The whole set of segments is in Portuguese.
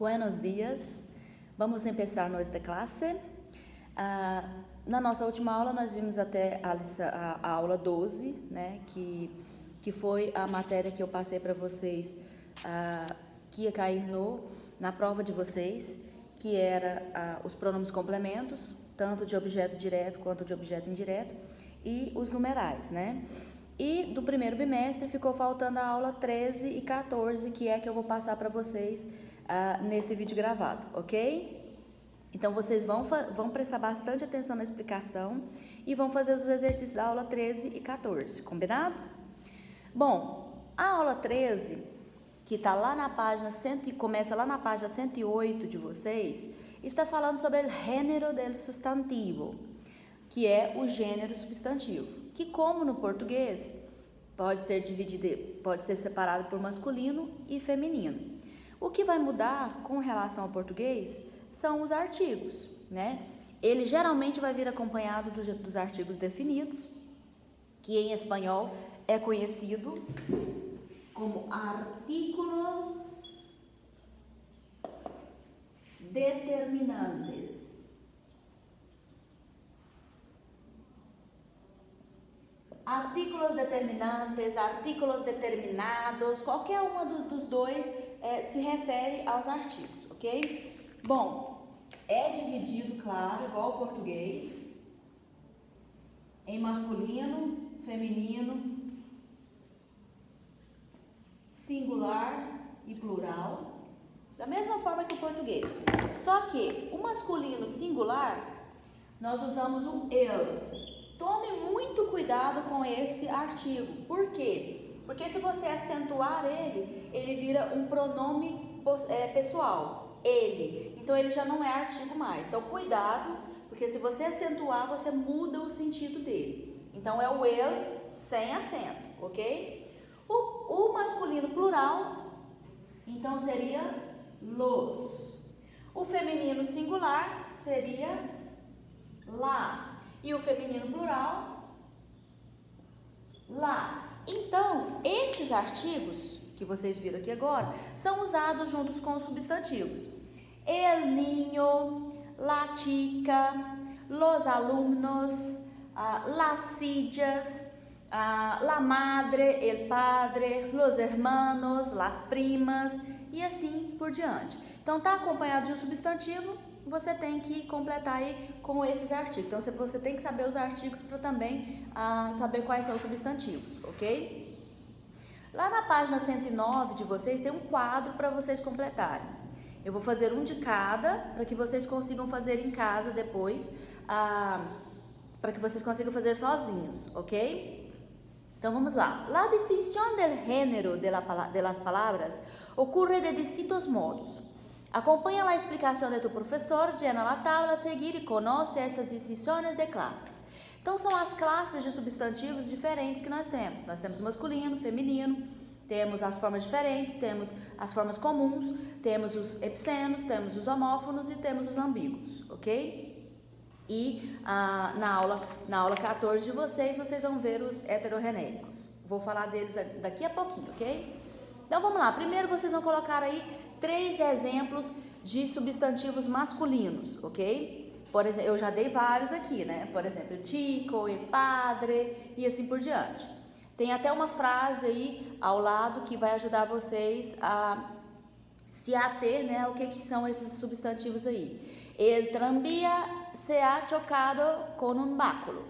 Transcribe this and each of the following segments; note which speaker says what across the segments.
Speaker 1: Buenos dias. Vamos começar nossa classe. Na nossa última aula, nós vimos até a aula 12, né, que foi a matéria que eu passei para vocês, que ia cair na prova de vocês, que era os pronomes complementos, tanto de objeto direto quanto de objeto indireto, e os numerais, né? E do primeiro bimestre ficou faltando a aula 13 e 14, que é que eu vou passar para vocês nesse vídeo gravado, ok? Então, vocês vão prestar bastante atenção na explicação e vão fazer os exercícios da aula 13 e 14, combinado? Bom, a aula 13, que está lá na página, começa lá na página 108 de vocês, está falando sobre o gênero del sustantivo, que é o gênero substantivo, que como no português pode ser separado por masculino e feminino. O que vai mudar com relação ao português são os artigos, né? Ele geralmente vai vir acompanhado dos artigos definidos, que em espanhol é conhecido como artículos determinantes. Artículos determinantes, artículos determinados, qualquer uma dos dois se refere aos artigos, ok? Bom, é dividido, claro, igual ao português, em masculino, feminino, singular e plural, da mesma forma que o português. Só que o masculino singular, nós usamos o eu. Tome muito cuidado com esse artigo. Por quê? Porque se você acentuar ele vira um pronome pessoal, ele. Então, ele já não é artigo mais. Então, cuidado, porque se você acentuar, você muda o sentido dele. Então, é o ele sem acento, ok? O masculino plural, então, seria los. O feminino singular seria lá. E o feminino plural, las. Então, esses artigos que vocês viram aqui agora são usados juntos com os substantivos. El niño, la chica, los alumnos, las sillas, la madre, el padre, los hermanos, las primas e assim por diante. Então, está acompanhado de um substantivo, você tem que completar aí com esses artigos. Então, você tem que saber os artigos para também saber quais são os substantivos, ok? Lá na página 109 de vocês tem um quadro para vocês completarem. Eu vou fazer um de cada para que vocês consigam fazer em casa depois, para que vocês consigam fazer sozinhos, ok? Então, vamos lá. La distinción del género de las palabras ocurre de distintos modos. Acompanha a explicação de tu professor, llena a tabla a seguir e conoce essas distinções de classes. Então, são as classes de substantivos diferentes que nós temos. Nós temos masculino, feminino, temos as formas diferentes, temos as formas comuns, temos os epicenos, temos os homófonos e temos os ambíguos, ok? E na aula 14 de vocês vão ver os heterogênicos. Vou falar deles daqui a pouquinho, ok? Então, vamos lá. Primeiro, vocês vão colocar aí 3 exemplos de substantivos masculinos, ok? Por exemplo, eu já dei vários aqui, né? Por exemplo, chico, el padre e assim por diante. Tem até uma frase aí ao lado que vai ajudar vocês a se ater, né? O que são esses substantivos aí. El tranvía se ha chocado con un báculo.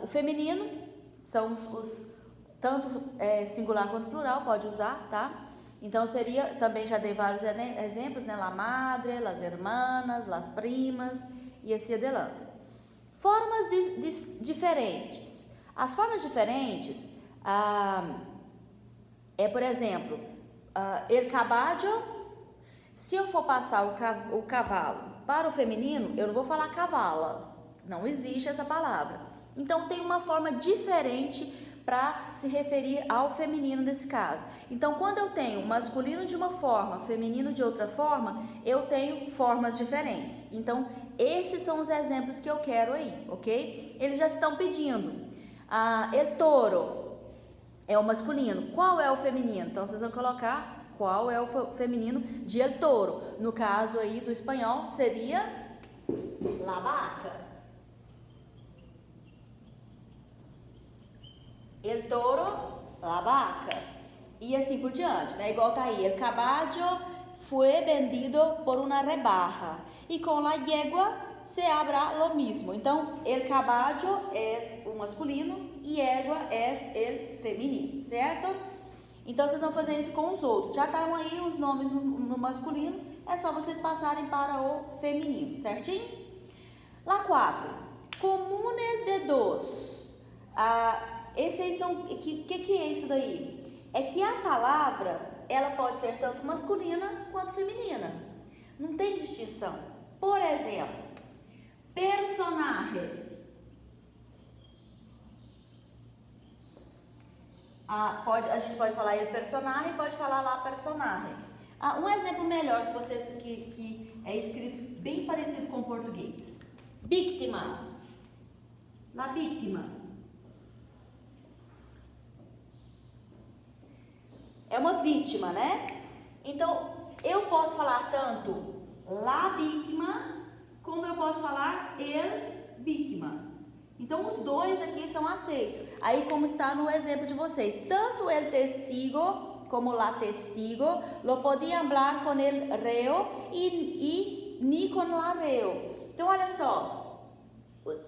Speaker 1: O feminino são os tanto singular quanto plural, pode usar, tá? Então, seria, também já dei vários exemplos, né? La madre, las hermanas, las primas e assim adelante. Formas diferentes. As formas diferentes por exemplo, el caballo. Se eu for passar o cavalo para o feminino, eu não vou falar cavala. Não existe essa palavra. Então, tem uma forma diferente para se referir ao feminino nesse caso. Então, quando eu tenho masculino de uma forma, feminino de outra forma, eu tenho formas diferentes. Então, esses são os exemplos que eu quero aí, ok? Eles já estão pedindo. El toro é o masculino. Qual é o feminino? Então, vocês vão colocar qual é o feminino de el toro. No caso aí do espanhol seria la vaca. El toro, la vaca. E assim por diante, né? Igual tá aí, el caballo fue vendido por una rebaja. E com la yegua se habrá lo mismo. Então, el caballo é o masculino e yegua é el feminino, certo? Então, vocês vão fazer isso com os outros. Já estão aí os nomes no masculino, é só vocês passarem para o feminino, certinho? Lá 4. Comunes de dos. Esse aí são... O que é isso daí? É que a palavra, ela pode ser tanto masculina quanto feminina. Não tem distinção. Por exemplo, personagem. A gente pode falar ele personagem, pode falar lá personagem. Um exemplo melhor que vocês que é escrito bem parecido com o português. Víctima. La víctima. É uma vítima, né? Então, eu posso falar tanto la vítima, como eu posso falar el vítima. Então, os dois aqui são aceitos. Aí, como está no exemplo de vocês, tanto el testigo como la testigo, lo podía hablar con el reo y ni con la reo. Então, olha só,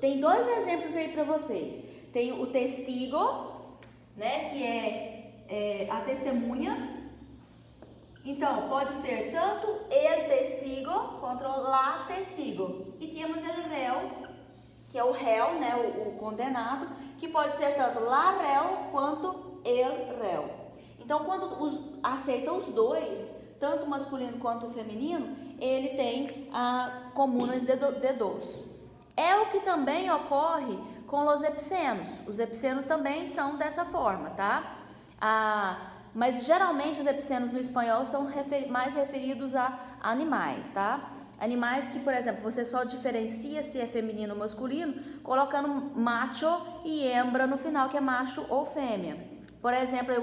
Speaker 1: tem dois exemplos aí para vocês. Tem o testigo, né, que é a testemunha. Então, pode ser tanto el testigo quanto la testigo. E temos el réu, que é o réu, né, o condenado, que pode ser tanto la réu quanto el réu. Então, quando aceitam os dois, tanto o masculino quanto o feminino, ele tem comunas de dos. É o que também ocorre com os epsenos. Os epsenos também são dessa forma, tá? Mas geralmente os epsenos no espanhol são mais referidos a animais, tá? Animais que, por exemplo, você só diferencia se é feminino ou masculino colocando macho e hembra no final, que é macho ou fêmea. Por exemplo,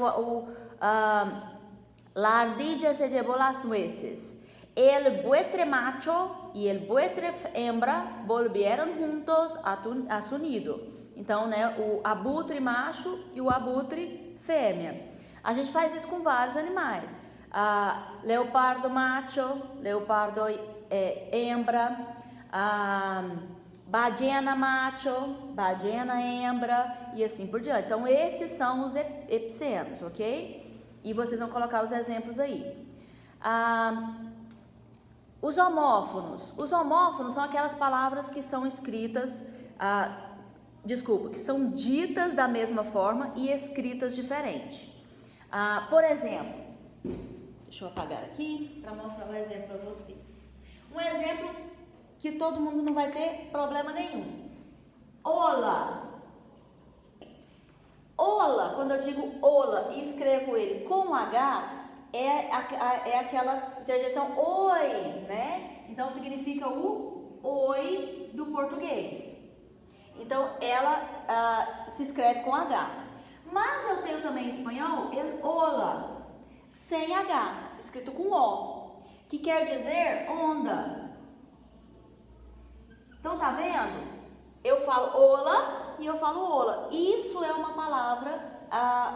Speaker 1: la ardilla se llevó las nueces. El buitre macho y el buitre hembra volvieron juntos a su nido. Então, né, o abutre macho e o abutre fêmea. A gente faz isso com vários animais. Leopardo macho, leopardo hembra, ballena macho, ballena hembra e assim por diante. Então, esses são os epsenos, ok? E vocês vão colocar os exemplos aí. Os homófonos. Os homófonos são aquelas palavras que são escritas, que são ditas da mesma forma e escritas diferente. Por exemplo, deixa eu apagar aqui para mostrar um exemplo para vocês. Um exemplo que todo mundo não vai ter problema nenhum. Ola. Ola, quando eu digo ola e escrevo ele com H, é aquela interjeição oi, né? Então significa o oi do português. Então ela se escreve com H. Mas eu tenho também em espanhol el ola, sem H, escrito com O, que quer dizer onda. Então tá vendo? Eu falo ola e eu falo ola. Isso é uma palavra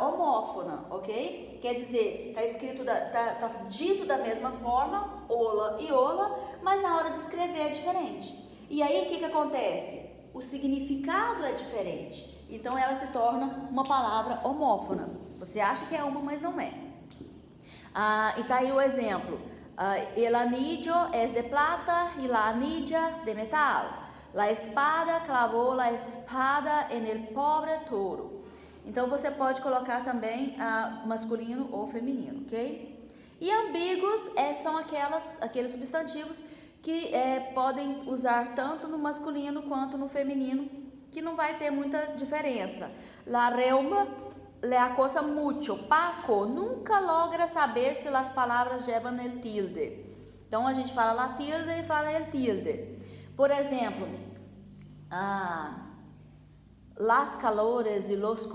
Speaker 1: homófona, ok? Quer dizer, tá escrito, tá dito da mesma forma, ola e ola, mas na hora de escrever é diferente. E aí o que acontece? O significado é diferente. Então ela se torna uma palavra homófona. Você acha que é uma, mas não é. E tá aí o exemplo. El anillo es de plata y la anilla de metal. La espada clavó la espada en el pobre toro. Então você pode colocar também masculino ou feminino, ok? E ambíguos são aqueles substantivos que podem usar tanto no masculino quanto no feminino, que não vai ter muita diferença. La reuma le acosa mucho. Paco nunca logra saber se as palavras llevan el tilde. Então a gente fala la tilde e fala el tilde. Por exemplo, las calores e los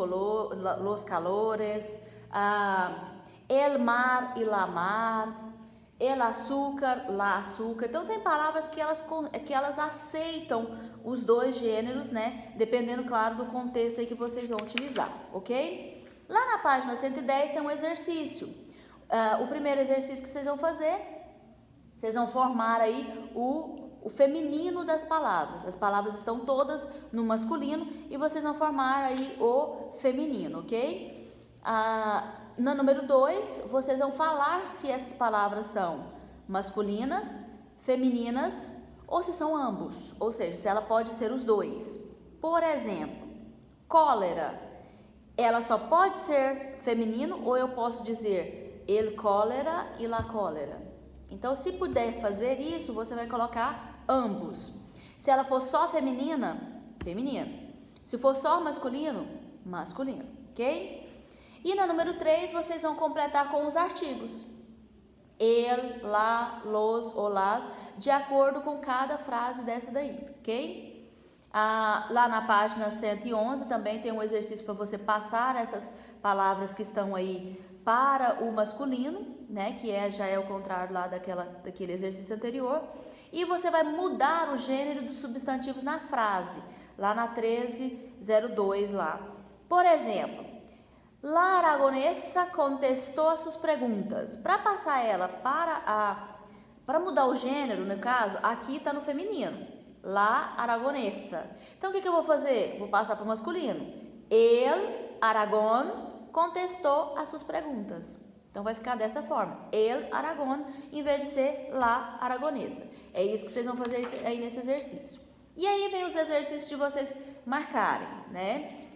Speaker 1: calores. el mar e la mar, el açúcar, la açúcar. Então tem palavras que elas aceitam os dois gêneros, né? Dependendo, claro, do contexto aí que vocês vão utilizar, ok? Lá na página 110 tem um exercício. O primeiro exercício que vocês vão fazer, vocês vão formar aí o feminino das palavras. As palavras estão todas no masculino e vocês vão formar aí o feminino, ok? No número 2, vocês vão falar se essas palavras são masculinas, femininas ou se são ambos, ou seja, se ela pode ser os dois. Por exemplo, cólera, ela só pode ser feminino ou eu posso dizer el cólera e la cólera. Então, se puder fazer isso, você vai colocar ambos. Se ela for só feminina, feminino. Se for só masculino, masculino, ok? E no número 3, vocês vão completar com os artigos. El, la, los ou las, de acordo com cada frase dessa daí, ok? Lá na página 111 também tem um exercício para você passar essas palavras que estão aí para o masculino, né? Que já é o contrário lá daquele exercício anterior. E você vai mudar o gênero dos substantivos na frase, lá na 1302 lá. Por exemplo, la aragonesa contestou as suas perguntas. Para passar ela para mudar o gênero, no caso, aqui está no feminino. La aragonesa. Então, o que eu vou fazer? Vou passar para o masculino. El Aragón contestou as suas perguntas. Então, vai ficar dessa forma. El Aragón, em vez de ser la aragonesa. É isso que vocês vão fazer aí nesse exercício. E aí vem os exercícios de vocês marcarem, né?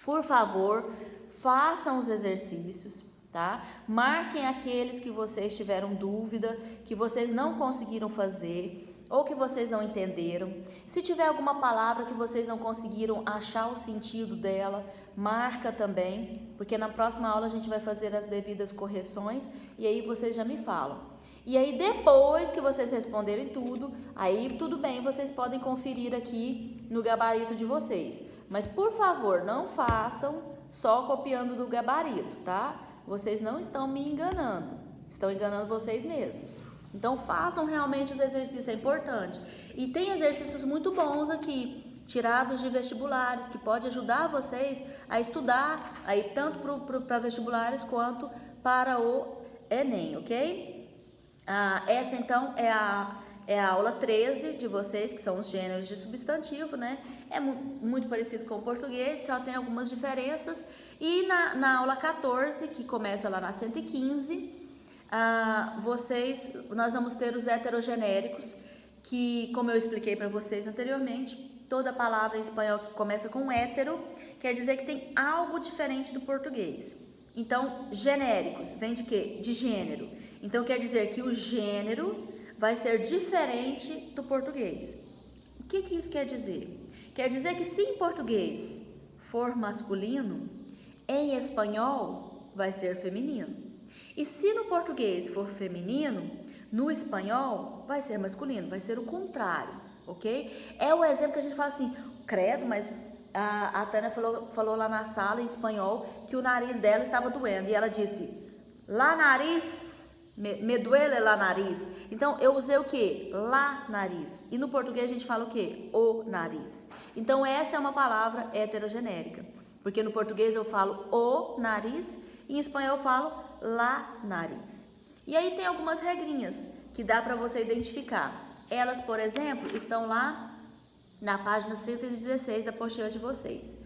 Speaker 1: Por favor, façam os exercícios, tá? Marquem aqueles que vocês tiveram dúvida, que vocês não conseguiram fazer ou que vocês não entenderam. Se tiver alguma palavra que vocês não conseguiram achar o sentido dela, marca também, porque na próxima aula a gente vai fazer as devidas correções e aí vocês já me falam. E aí depois que vocês responderem tudo, aí tudo bem, vocês podem conferir aqui no gabarito de vocês. Mas por favor, não façam só copiando do gabarito, tá? Vocês não estão me enganando, estão enganando vocês mesmos. Então façam realmente os exercícios, é importante. E tem exercícios muito bons aqui, tirados de vestibulares, que pode ajudar vocês a estudar, aí tanto para vestibulares quanto para o Enem, ok? Essa então é a aula 13 de vocês, que são os gêneros de substantivo, né? É muito parecido com o português, só tem algumas diferenças. E na aula 14, que começa lá na 115, nós vamos ter os heterogenéricos, que, como eu expliquei para vocês anteriormente, toda palavra em espanhol que começa com hétero quer dizer que tem algo diferente do português. Então, genéricos vem de quê? De gênero. Então, quer dizer que o gênero vai ser diferente do português. O que isso quer dizer? Quer dizer que se em português for masculino, em espanhol vai ser feminino. E se no português for feminino, no espanhol vai ser masculino, vai ser o contrário, ok? É o exemplo que a gente fala assim, credo, mas a Tânia falou lá na sala em espanhol que o nariz dela estava doendo. E ela disse, lá nariz, me duele lá nariz. Então, eu usei o quê? Lá nariz. E no português a gente fala o quê? O nariz. Então, essa é uma palavra heterogenérica. Porque no português eu falo o nariz e em espanhol eu falo lá nariz. E aí tem algumas regrinhas que dá para você identificar. Elas, por exemplo, estão lá na página 116 da apostila de vocês.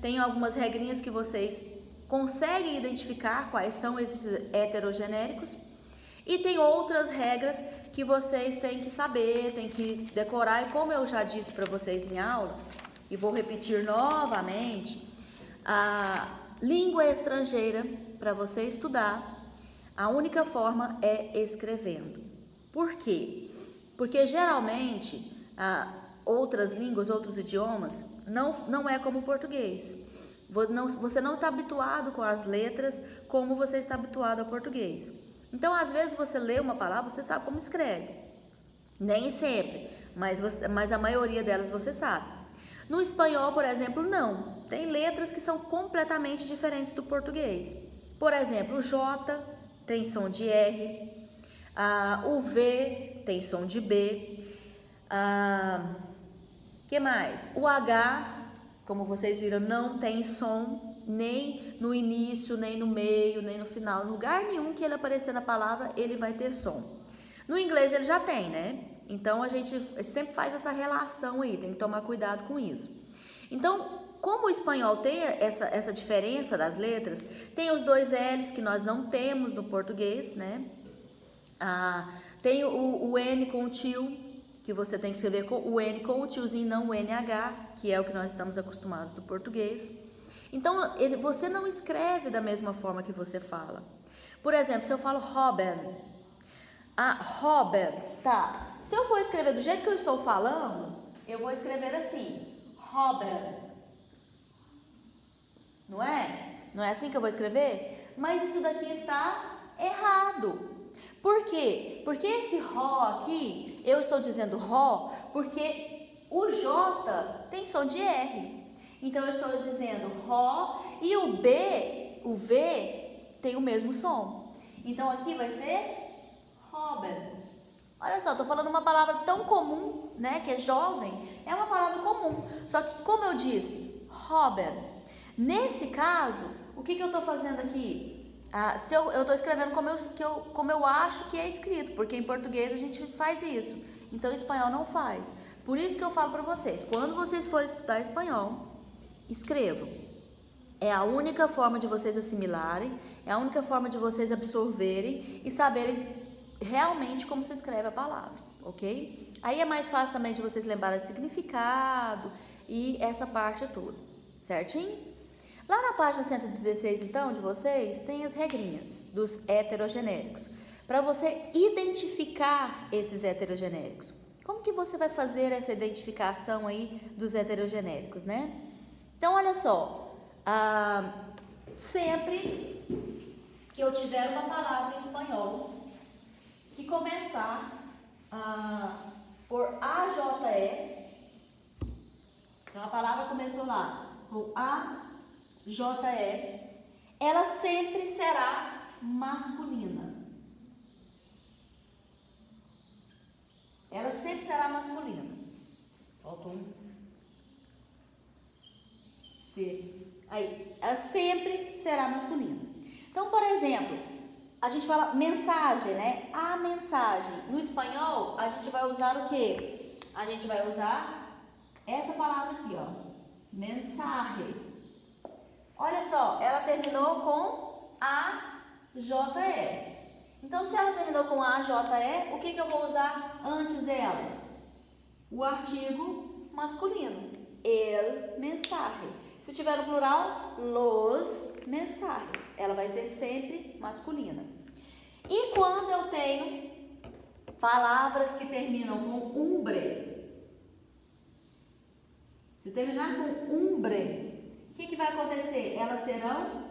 Speaker 1: Tem algumas regrinhas que vocês conseguem identificar quais são esses heterogenéricos. E tem outras regras que vocês têm que saber, têm que decorar. E como eu já disse para vocês em aula, e vou repetir novamente, a língua estrangeira, para você estudar, a única forma é escrevendo. Por quê? Porque geralmente outras línguas, outros idiomas, não é como o português. Você não está habituado com as letras como você está habituado ao português. Então, às vezes, você lê uma palavra, você sabe como escreve. Nem sempre, mas a maioria delas você sabe. No espanhol, por exemplo, não. Tem letras que são completamente diferentes do português. Por exemplo, o J tem som de R, o V tem som de B, que mais? O H, como vocês viram, não tem som nem no início, nem no meio, nem no final. Em lugar nenhum que ele aparecer na palavra, ele vai ter som. No inglês ele já tem, né? Então a gente sempre faz essa relação aí, tem que tomar cuidado com isso. Então, como o espanhol tem essa diferença das letras, tem os dois L's que nós não temos no português, né? Tem o N com o tio, que você tem que escrever o N com o tiozinho, não o NH, que é o que nós estamos acostumados do português. Então, você não escreve da mesma forma que você fala. Por exemplo, se eu falo Robin, Robin, tá. Se eu for escrever do jeito que eu estou falando, eu vou escrever assim, Robin. Não é? Não é assim que eu vou escrever? Mas isso daqui está errado. Por quê? Porque esse Ró aqui, eu estou dizendo Ró, porque o J tem som de R. Então, eu estou dizendo Ró e o B, o V, tem o mesmo som. Então, aqui vai ser Robin. Olha só, estou falando uma palavra tão comum, né, que é jovem, é uma palavra comum. Só que, como eu disse, Robin. Nesse caso, o que eu estou fazendo aqui? Se eu estou escrevendo como eu acho que é escrito, porque em português a gente faz isso, então em espanhol não faz. Por isso que eu falo para vocês, quando vocês forem estudar espanhol, escrevam. É a única forma de vocês assimilarem, é a única forma de vocês absorverem e saberem realmente como se escreve a palavra, ok? Aí é mais fácil também de vocês lembrarem o significado e essa parte toda, certinho? Lá na página 116, então, de vocês, tem as regrinhas dos heterogenéricos. Para você identificar esses heterogenéricos. Como que você vai fazer essa identificação aí dos heterogenéricos, né? Então, olha só. Sempre que eu tiver uma palavra em espanhol que começar por AJE, então a palavra começou lá, com AJE, ela sempre será masculina. Ela sempre será masculina. Faltou um C. Aí, ela sempre será masculina. Então, por exemplo, a gente fala mensagem, né? A mensagem. No espanhol, a gente vai usar o quê? A gente vai usar essa palavra aqui, ó. Mensaje. Olha só, ela terminou com AJE. Então, se ela terminou com AJE, o que eu vou usar antes dela? O artigo masculino. El mensaje. Se tiver no plural, los mensajes. Ela vai ser sempre masculina. E quando eu tenho palavras que terminam com umbre, se terminar com umbre, o que vai acontecer? Elas serão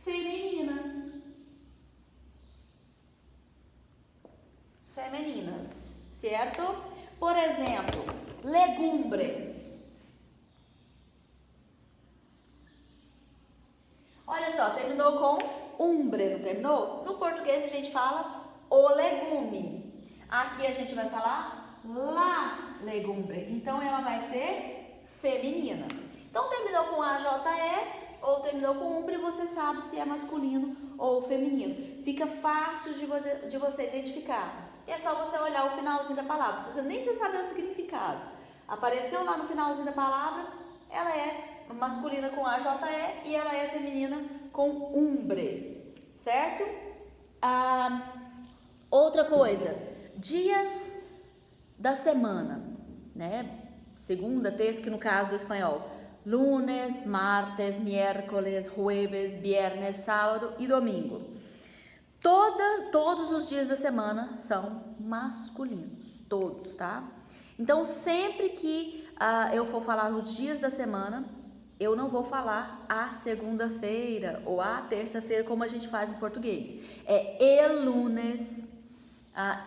Speaker 1: femininas. Femininas, certo? Por exemplo, legumbre. Olha só, terminou com umbre, não terminou? No português a gente fala o legume. Aqui a gente vai falar la legumbre. Então ela vai ser feminina. Então terminou com AJE ou terminou com umbre, você sabe se é masculino ou feminino. Fica fácil de você identificar. É só você olhar o finalzinho da palavra, não precisa nem saber o significado. Apareceu lá no finalzinho da palavra, ela é masculina com AJE e ela é feminina com umbre, certo? Outra coisa, dias da semana, né? Segunda, terça, que no caso do espanhol, lunes, martes, miércoles, jueves, viernes, sábado e domingo. Todos os dias da semana são masculinos, todos, tá? Então, sempre que eu for falar os dias da semana, eu não vou falar a segunda-feira ou a terça-feira, como a gente faz no português. É el lunes,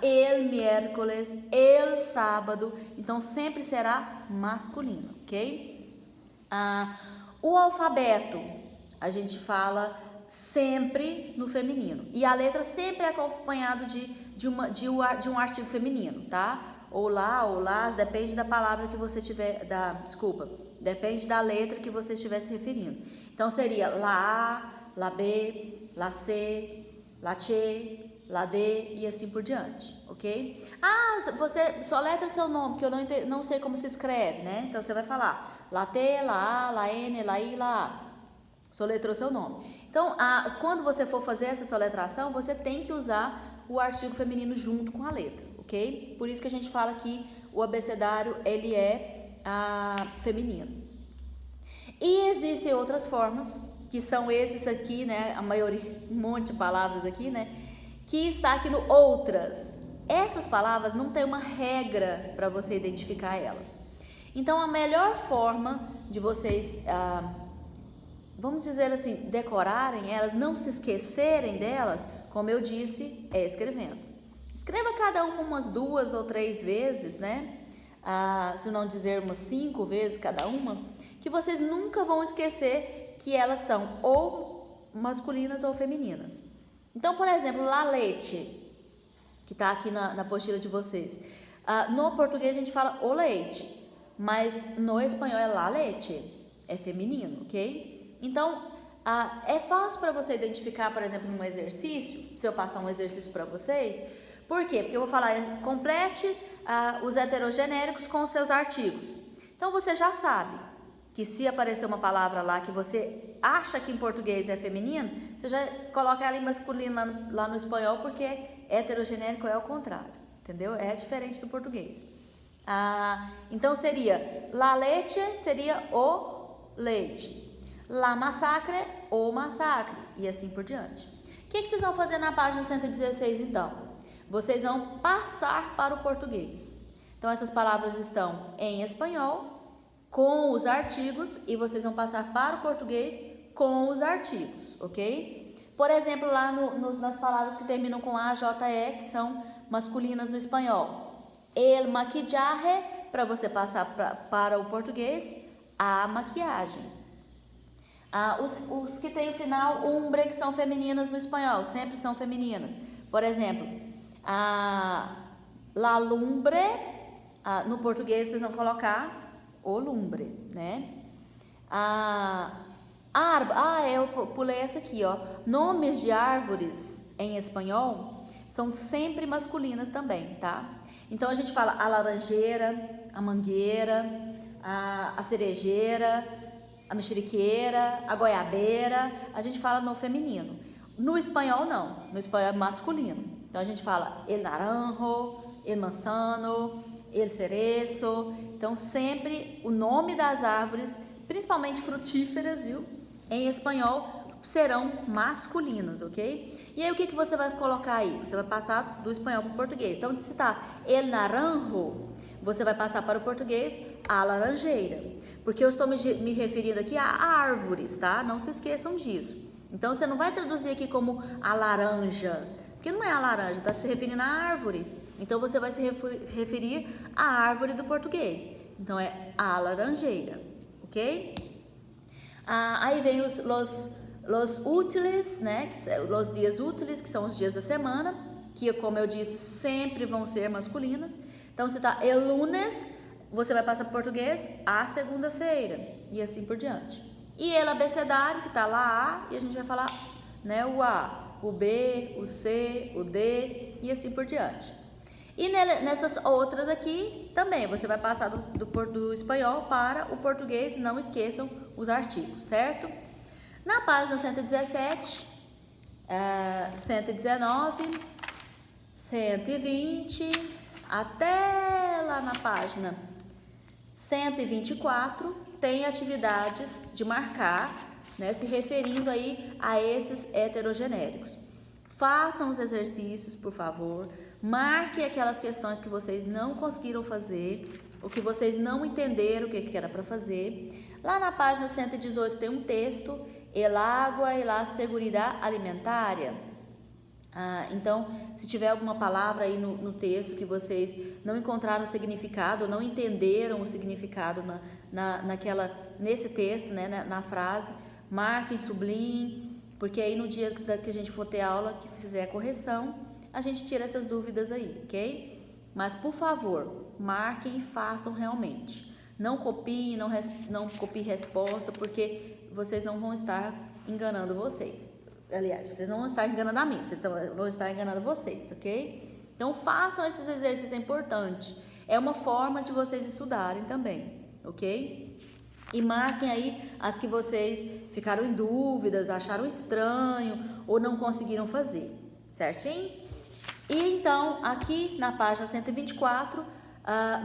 Speaker 1: el miércoles, el sábado. Então, sempre será masculino, ok? O alfabeto, a gente fala sempre no feminino. E a letra sempre é acompanhado de um artigo feminino, tá? Ou lá, depende da palavra que você tiver, depende da letra que você estiver se referindo. Então seria lá, lá B, lá C, lá Tchê, lá D e assim por diante, ok? Você soletra seu nome, que eu não sei como se escreve, né? Então você vai falar lá T, lá A, lá N, lá I, lá A. Soletrou seu nome. Então, quando você for fazer essa soletração, você tem que usar o artigo feminino junto com a letra, ok? Por isso que a gente fala que o abecedário, ele é feminino. E existem outras formas, que são esses aqui, né? A maioria, um monte de palavras aqui, né? Que está aqui no outras. Essas palavras não tem uma regra para você identificar elas. Então, a melhor forma de vocês, vamos dizer assim, decorarem elas, não se esquecerem delas, como eu disse, é escrevendo. Escreva cada uma umas 2 ou 3 vezes, né? Se não dizer umas 5 vezes cada uma, que vocês nunca vão esquecer que elas são ou masculinas ou femininas. Então, por exemplo, la leite, que está aqui na apostila de vocês. No português a gente fala o leite, mas no espanhol é la leite, é feminino, ok? Então, é fácil para você identificar, por exemplo, num exercício, se eu passar um exercício para vocês. Por quê? Porque eu vou falar, complete os heterogenéricos com os seus artigos. Então, você já sabe que se aparecer uma palavra lá que você acha que em português é feminino, você já coloca ela em masculino lá no espanhol, porque heterogenérico é o contrário, entendeu? É diferente do português. Então, seria la leche, seria o leite. La massacre, o massacre, e assim por diante. O que vocês vão fazer na página 116, então? Vocês vão passar para o português. Então, essas palavras estão em espanhol, com os artigos, e vocês vão passar para o português com os artigos, ok? Por exemplo, lá nas palavras que terminam com A, J, E, que são masculinas no espanhol. El maquillaje, para você passar para o português, a maquiagem. Os que tem o final umbre, que são femininas no espanhol, sempre são femininas. Por exemplo, la lumbre, no português vocês vão colocar o lumbre, né? Eu pulei essa aqui, ó. Nomes de árvores em espanhol são sempre masculinas também, tá? Então a gente fala a laranjeira, a mangueira, a cerejeira, a mexeriqueira, a goiabeira, a gente fala no feminino. No espanhol não, no espanhol é masculino. Então a gente fala el naranjo, el manzano, el cerezo. Então sempre o nome das árvores, principalmente frutíferas, viu? Em espanhol serão masculinos, ok? E aí o que você vai colocar aí? Você vai passar do espanhol para o português. Então se está el naranjo, você vai passar para o português a laranjeira. Porque eu estou me referindo aqui a árvores, tá? Não se esqueçam disso. Então, você não vai traduzir aqui como a laranja, porque não é a laranja, está se referindo à árvore. Então, você vai se referir à árvore do português. Então, é a laranjeira, ok? Aí vem los útiles, né? Os dias úteis, que são os dias da semana, que, como eu disse, sempre vão ser masculinas. Então, se está el lunes, você vai passar para o português a segunda-feira e assim por diante. E el abecedário, que está lá A, e a gente vai falar, né, o A, o B, o C, o D e assim por diante. E nessas outras aqui também, você vai passar do espanhol para o português, não esqueçam os artigos, certo? Na página 117, 119, 120, até lá na página 124, tem atividades de marcar, né, se referindo aí a esses heterogenéricos. Façam os exercícios, por favor, marquem aquelas questões que vocês não conseguiram fazer, o que vocês não entenderam o que era para fazer. Lá na página 118 tem um texto, el agua e la seguridad alimentaria. Então, se tiver alguma palavra aí no texto que vocês não encontraram o significado, ou não entenderam o significado nesse texto, né, na frase, marquem, sublinhem, porque aí no dia que a gente for ter aula, que fizer a correção, a gente tira essas dúvidas aí, ok? Mas, por favor, marquem e façam realmente. Não copiem, não copiem resposta, porque vocês não vão estar enganando vocês. Aliás, vocês não vão estar enganando a mim, vocês vão estar enganando vocês, ok? Então, façam esses exercícios, é importante. É uma forma de vocês estudarem também, ok? E marquem aí as que vocês ficaram em dúvidas, acharam estranho ou não conseguiram fazer, certinho? E então, aqui na página 124,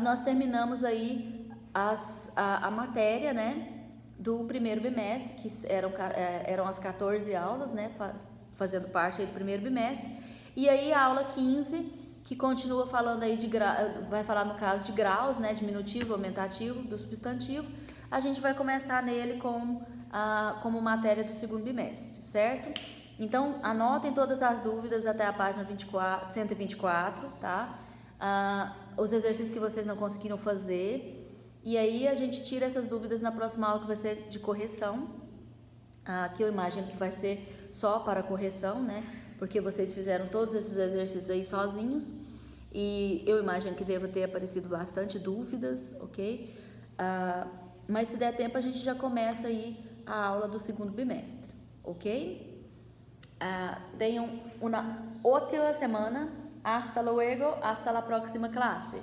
Speaker 1: nós terminamos aí a matéria, né, do primeiro bimestre, que eram as 14 aulas, né, fazendo parte aí do primeiro bimestre. E aí a aula 15, que continua falando aí vai falar no caso de graus, né, diminutivo, aumentativo, do substantivo. A gente vai começar nele como matéria do segundo bimestre, certo? Então, anotem todas as dúvidas até a página 124, tá? Os exercícios que vocês não conseguiram fazer. E aí, a gente tira essas dúvidas na próxima aula, que vai ser de correção, que eu imagino que vai ser só para correção, né? Porque vocês fizeram todos esses exercícios aí sozinhos. E eu imagino que deva ter aparecido bastante dúvidas, ok? Mas se der tempo, a gente já começa aí a aula do segundo bimestre, ok? Tenham uma ótima semana. Hasta luego, hasta la próxima clase.